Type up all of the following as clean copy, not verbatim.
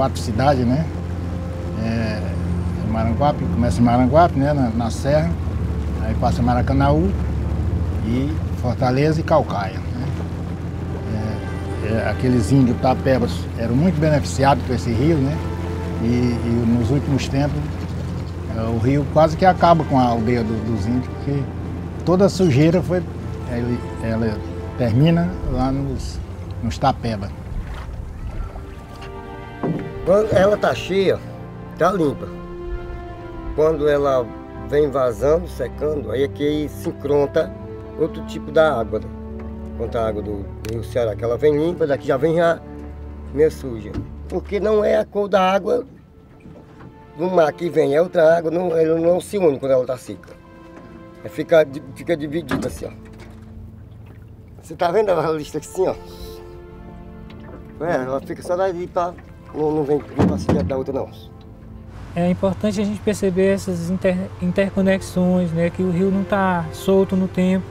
4 cidades, né? Maranguape, começa em Maranguape, né? Na Serra, aí passa Maracanaú e Fortaleza e Caucaia, né? Aqueles índios tapebas eram muito beneficiados por esse rio, né? E nos últimos tempos o rio quase que acaba com a aldeia dos índios, porque toda a sujeira ela termina lá nos tapebas. Quando ela está cheia, está limpa. Quando ela vem vazando, secando, aí aqui se encronta outro tipo da água, né? Quanto a água do rio Ceará, que ela vem limpa, daqui já vem meio suja. Porque não é a cor da água do mar que vem, é outra água, ela não se une quando ela está seca. Fica dividida assim, ó. Você tá vendo a lista assim, ó? Ela fica só daí pra... Não vem pra cima da outra, não. É importante a gente perceber essas interconexões, né? Que o rio não está solto no tempo,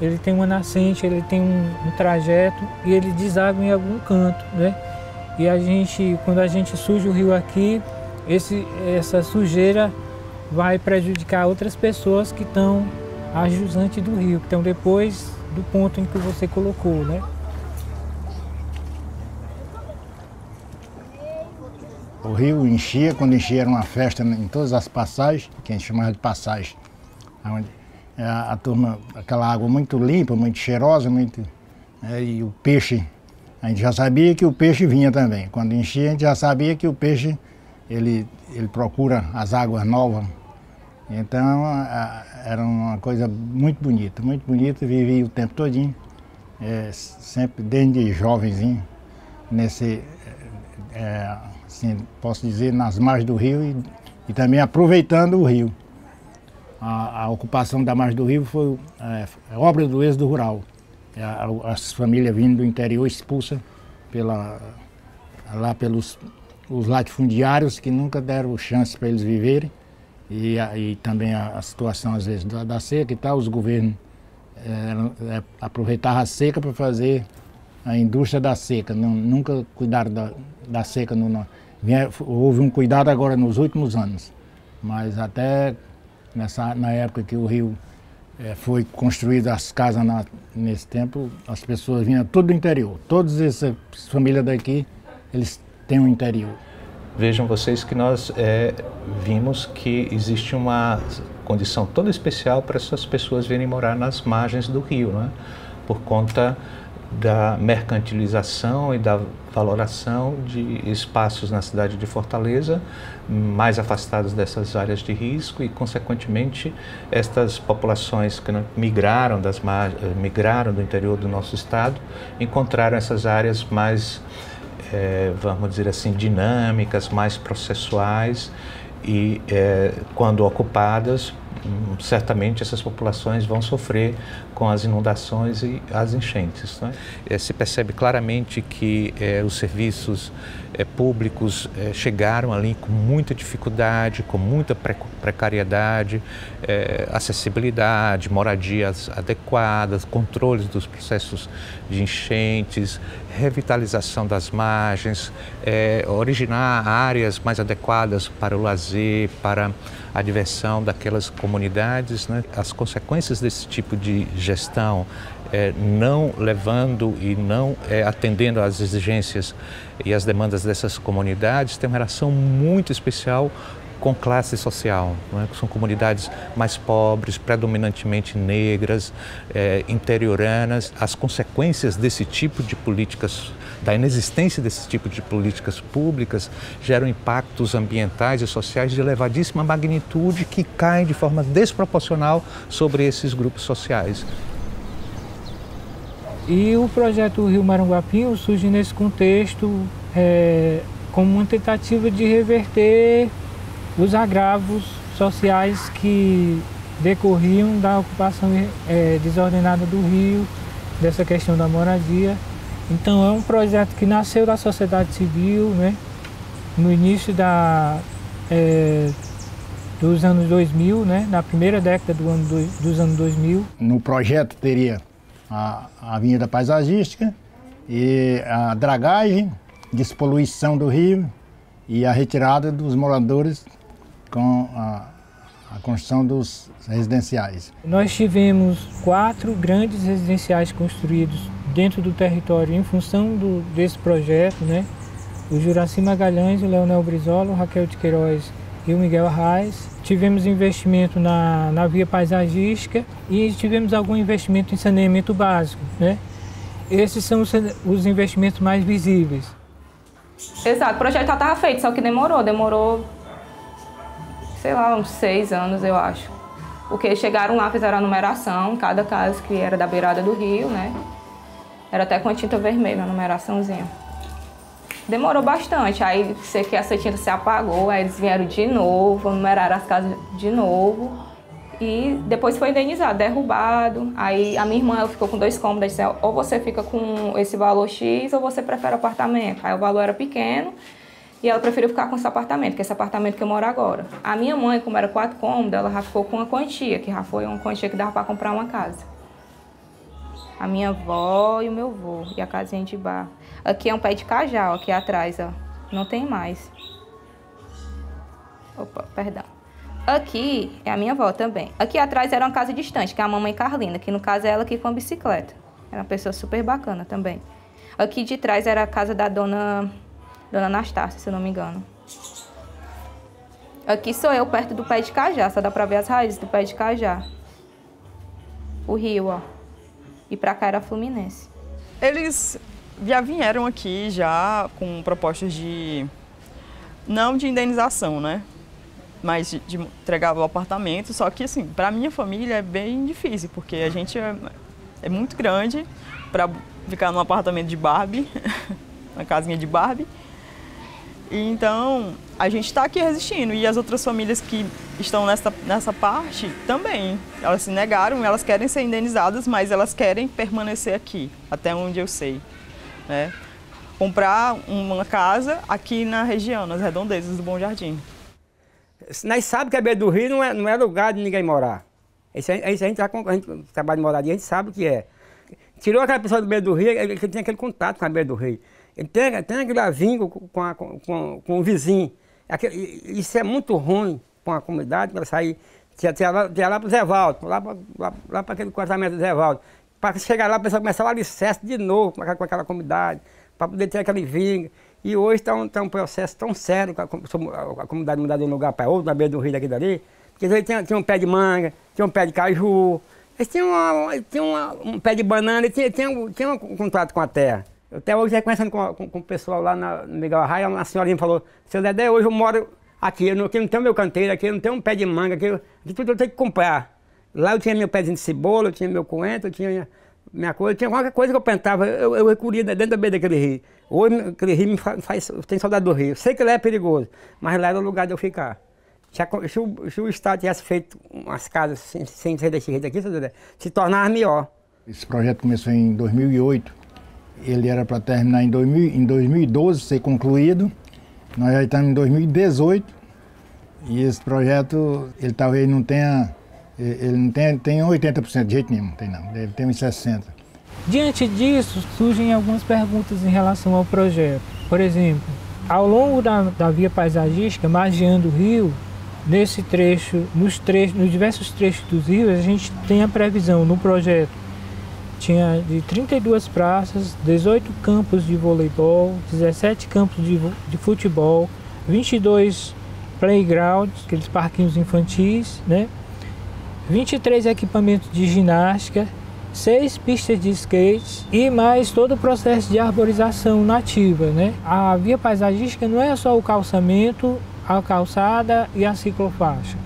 ele tem uma nascente, ele tem um trajeto e ele deságua em algum canto, né? E quando a gente suja o rio aqui, essa sujeira vai prejudicar outras pessoas que estão a jusante do rio, que estão depois do ponto em que você colocou, né? O rio enchia, quando enchia era uma festa em todas as passagens, que a gente chamava de passagem. Onde a turma, aquela água muito limpa, muito cheirosa, e o peixe, a gente já sabia que o peixe vinha também. Quando enchia, a gente já sabia que o peixe, ele procura as águas novas. Então, era uma coisa muito bonita, vivia o tempo todinho, sempre desde jovenzinho, assim, posso dizer, nas margens do rio e também aproveitando o rio. A ocupação da margem do rio foi obra do êxodo rural. As famílias vindo do interior expulsas lá pelos os latifundiários que nunca deram chance para eles viverem. E também a situação, às vezes, da seca e tal, os governos aproveitavam a seca para fazer a indústria da seca, nunca cuidaram da seca. Houve um cuidado agora nos últimos anos, mas até na época que o rio foi construído as casas nesse tempo, as pessoas vinham tudo do interior. Todas essas famílias daqui, eles têm um interior. Vejam vocês que nós vimos que existe uma condição toda especial para essas pessoas virem morar nas margens do rio, né? Por conta da mercantilização e da valoração de espaços na cidade de Fortaleza, mais afastados dessas áreas de risco e, consequentemente, estas populações que migraram do interior do nosso estado, encontraram essas áreas mais, vamos dizer assim, dinâmicas, mais processuais e, quando ocupadas, certamente essas populações vão sofrer com as inundações e as enchentes, né? Se percebe claramente que os serviços públicos chegaram ali com muita dificuldade, com muita precariedade, acessibilidade, moradias adequadas, controles dos processos de enchentes, revitalização das margens, originar áreas mais adequadas para o lazer, para a diversão daquelas comunidades, né? As consequências desse tipo de gestão, não levando e não atendendo às exigências e às demandas dessas comunidades, tem uma relação muito especial com classe social, né? São comunidades mais pobres, predominantemente negras, interioranas. As consequências desse tipo de políticas, da inexistência desse tipo de políticas públicas, geram impactos ambientais e sociais de elevadíssima magnitude que caem de forma desproporcional sobre esses grupos sociais. E o projeto Rio Maranguapinho surge nesse contexto como uma tentativa de reverter os agravos sociais que decorriam da ocupação desordenada do rio, dessa questão da moradia. Então é um projeto que nasceu da sociedade civil, né, no início dos anos 2000, né, na primeira década dos anos 2000. No projeto teria a avenida paisagística e a dragagem, despoluição do rio e a retirada dos moradores com a construção dos residenciais. Nós tivemos 4 grandes residenciais construídos dentro do território em função desse projeto, né? O Juraci Magalhães, o Leonel Brizola, o Raquel de Queiroz e o Miguel Arraes. Tivemos investimento na via paisagística e tivemos algum investimento em saneamento básico, né? Esses são os investimentos mais visíveis. Exato, o projeto já estava feito, só que demorou, sei lá, uns 6 anos, eu acho. Porque chegaram lá, fizeram a numeração, cada casa que era da beirada do rio, né? Era até com a tinta vermelha, a numeraçãozinha. Demorou bastante, aí que essa tinta se apagou, aí eles vieram de novo, numeraram as casas de novo. E depois foi indenizado, derrubado. Aí a minha irmã ela ficou com 2 cômodos, disse, ou você fica com esse valor X ou você prefere apartamento. Aí o valor era pequeno e ela preferiu ficar com esse apartamento, que é esse apartamento que eu moro agora. A minha mãe, como era 4 cômodos, ela já ficou com uma quantia, que já foi uma quantia que dava para comprar uma casa. A minha avó e o meu avô, e a casinha de barro. Aqui é um pé de cajal, aqui atrás, ó. Não tem mais. Opa, perdão. Aqui é a minha avó também. Aqui atrás era uma casa distante, que é a mamãe Carlina, que no caso é ela aqui com a bicicleta. Era uma pessoa super bacana também. Aqui de trás era a casa da dona Anastácia, se eu não me engano. Aqui sou eu, perto do pé de cajá, só dá pra ver as raízes do pé de cajá. O rio, ó. E pra cá era a Fluminense. Eles já vieram aqui já com propostas não de indenização, né? Mas de entregar o apartamento, só que assim, para minha família é bem difícil, porque a gente é muito grande para ficar num apartamento de Barbie, uma casinha de Barbie. E então, a gente está aqui resistindo, e as outras famílias que estão nessa parte também, elas se negaram, elas querem ser indenizadas, mas elas querem permanecer aqui, até onde eu sei, né? Comprar uma casa aqui na região, nas redondezas do Bom Jardim. Nós sabemos que a beira do rio não é lugar de ninguém morar. Isso a gente trabalha de moradia, a gente sabe o que é. Tirou aquela pessoa do beira do rio, ele tem aquele contato com a beira do rio. Ele tem aquele lavinho com o vizinho. Isso é muito ruim para uma comunidade, para sair, tinha lá para o Zé Valdo, lá para aquele cortamento do Zé Valdo. Para chegar lá, a pessoa começar o alicerce de novo com aquela comunidade, para poder ter aquele vinho. E hoje está um processo tão sério com a comunidade mudar de um lugar para outro, na beira do rio daqui e dali. Porque às vezes tinha um pé de manga, tinha um pé de caju, eles tinham um pé de banana, tinha um contato com a terra. Eu até hoje conversando com o pessoal lá no Miguel Arraia, uma senhorinha falou, seu Dedé, hoje eu moro aqui não tenho meu canteiro, aqui eu não tenho um pé de manga, aqui tudo eu tenho que comprar. Lá eu tinha meu pezinho de cebola, eu tinha meu coentro, eu tinha minha coisa, tinha qualquer coisa que eu plantava, eu recolhia dentro da beira daquele rio. Hoje aquele rio eu tenho saudade do rio. Sei que ele é perigoso, mas lá era o lugar de eu ficar. Se o Estado tivesse feito umas casas sem ser desse jeito aqui, se tornava melhor. Esse projeto começou em 2008, ele era para terminar em 2012, ser concluído. Nós já estamos em 2018 e esse projeto, ele talvez não tenha 80% de jeito nenhum, tem não, deve ter uns 60%. Diante disso, surgem algumas perguntas em relação ao projeto. Por exemplo, ao longo da via paisagística, margeando o rio, nesse trecho, nos diversos trechos dos rios, a gente tem a previsão no projeto. Tinha de 32 praças, 18 campos de voleibol, 17 campos de futebol, 22 playgrounds, aqueles parquinhos infantis, né? 23 equipamentos de ginástica, 6 pistas de skate e mais todo o processo de arborização nativa, né? A via paisagística não é só o calçamento, a calçada e a ciclofaixa.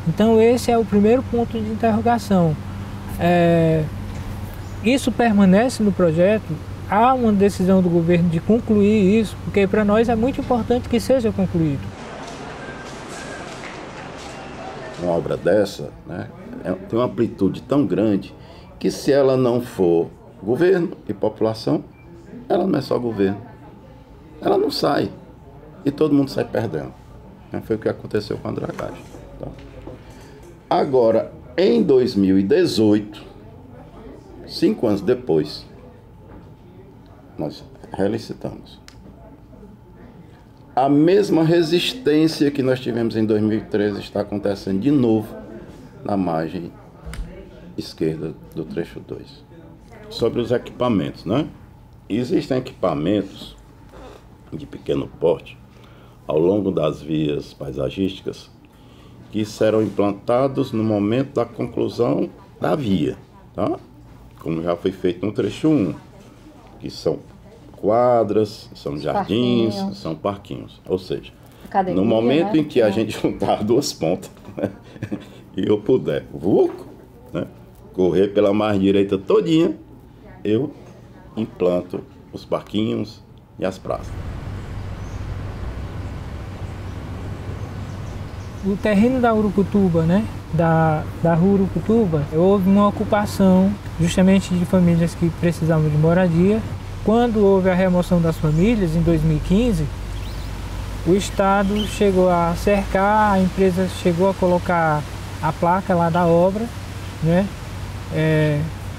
Então esse é o primeiro ponto de interrogação. Isso permanece no projeto? Há uma decisão do governo de concluir isso, porque para nós é muito importante que seja concluído. Uma obra dessa, né, tem uma amplitude tão grande que se ela não for governo e população, ela não é só governo. Ela não sai. E todo mundo sai perdendo. Foi o que aconteceu com a dragagem. Tá? Agora, em 2018, 5 anos depois, nós relicitamos. A mesma resistência que nós tivemos em 2013 está acontecendo de novo na margem esquerda do trecho 2. Sobre os equipamentos, né? Existem equipamentos de pequeno porte ao longo das vias paisagísticas que serão implantados no momento da conclusão da via, tá? Como já foi feito no trecho 1, que são quadras, são jardins, são parquinhos. Ou seja, academia, no momento, né, em que a gente juntar duas pontas, né, e eu puder né, correr pela margem direita todinha, eu implanto os parquinhos e as praças. O terreno da Urucutuba, né, da rua Urucutuba, houve uma ocupação justamente de famílias que precisavam de moradia. Quando houve a remoção das famílias, em 2015, o Estado chegou a cercar, a empresa chegou a colocar a placa lá da obra, né?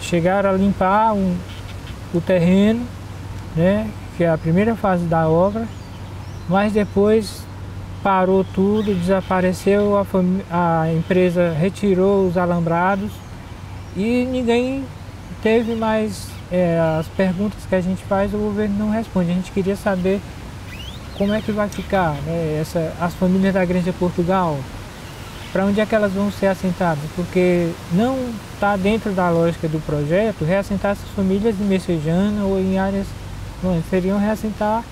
Chegaram a limpar o terreno, né? Que é a primeira fase da obra, mas depois parou tudo, desapareceu, a empresa retirou os alambrados e ninguém teve mais as perguntas que a gente faz, o governo não responde. A gente queria saber como é que vai ficar, né, as famílias da Granja Portugal, para onde é que elas vão ser assentadas, porque não está dentro da lógica do projeto reassentar essas famílias em Messejana ou em áreas, não, seriam reassentar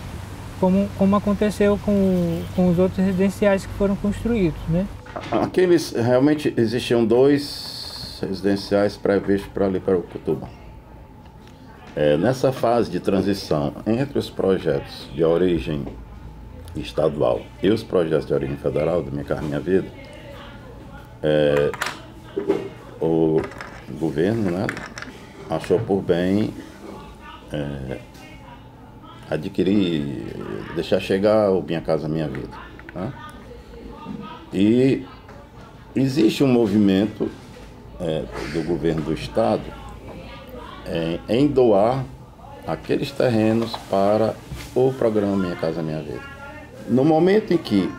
como aconteceu com os outros residenciais que foram construídos, né? Aqueles, realmente existiam 2 residenciais previstos para ali para Urucutuba. Nessa fase de transição entre os projetos de origem estadual e os projetos de origem federal, do Minha Casa Minha Vida, o governo, né, achou por bem deixar chegar o Minha Casa Minha Vida, né? E existe um movimento do governo do estado em doar aqueles terrenos para o programa Minha Casa Minha Vida. No momento em que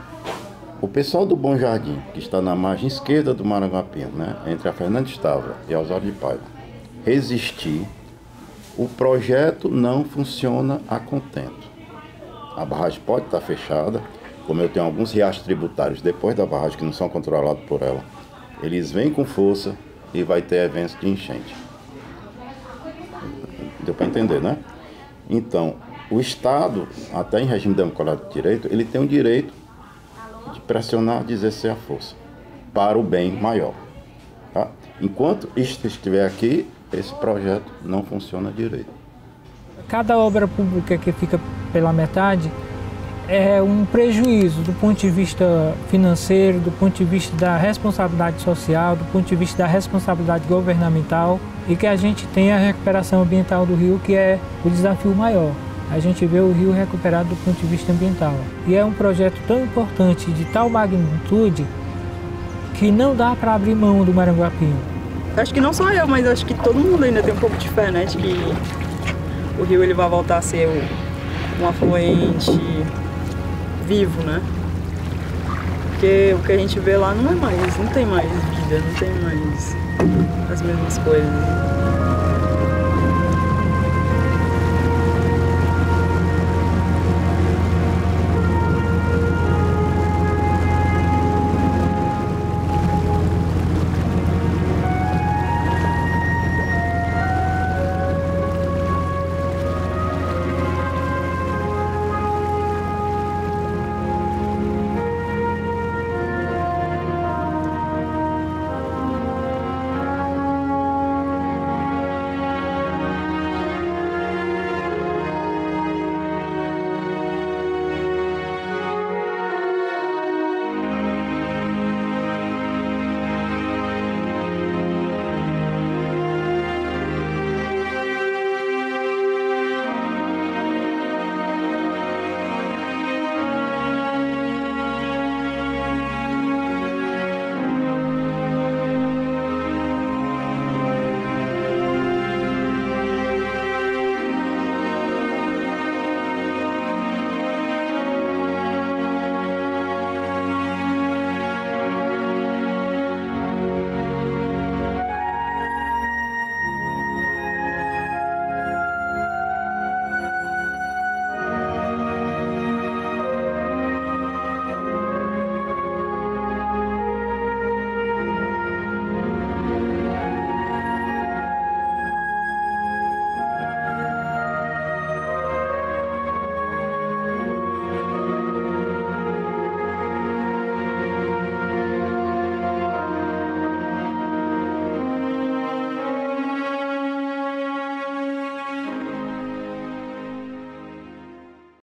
o pessoal do Bom Jardim, que está na margem esquerda do Maranguapião, né, entre a Fernandes Távora e a Osório de Paiva, resistir, o projeto não funciona a contento. A barragem pode estar fechada, como eu tenho alguns riachos tributários depois da barragem que não são controlados por ela, eles vêm com força e vai ter eventos de enchente. Deu para entender, né? Então, o Estado, até em regime democrático de direito, ele tem o direito de pressionar, de exercer a força para o bem maior, tá? Enquanto isto estiver aqui, esse projeto não funciona direito. Cada obra pública que fica pela metade é um prejuízo do ponto de vista financeiro, do ponto de vista da responsabilidade social, do ponto de vista da responsabilidade governamental, e que a gente tem a recuperação ambiental do rio, que é o desafio maior. A gente vê o rio recuperado do ponto de vista ambiental. E é um projeto tão importante, de tal magnitude, que não dá para abrir mão do Maranguapião. Acho que não só eu, mas acho que todo mundo ainda tem um pouco de fé, né, de que o rio ele vai voltar a ser um afluente vivo, né? Porque o que a gente vê lá não tem mais vida, não tem mais as mesmas coisas.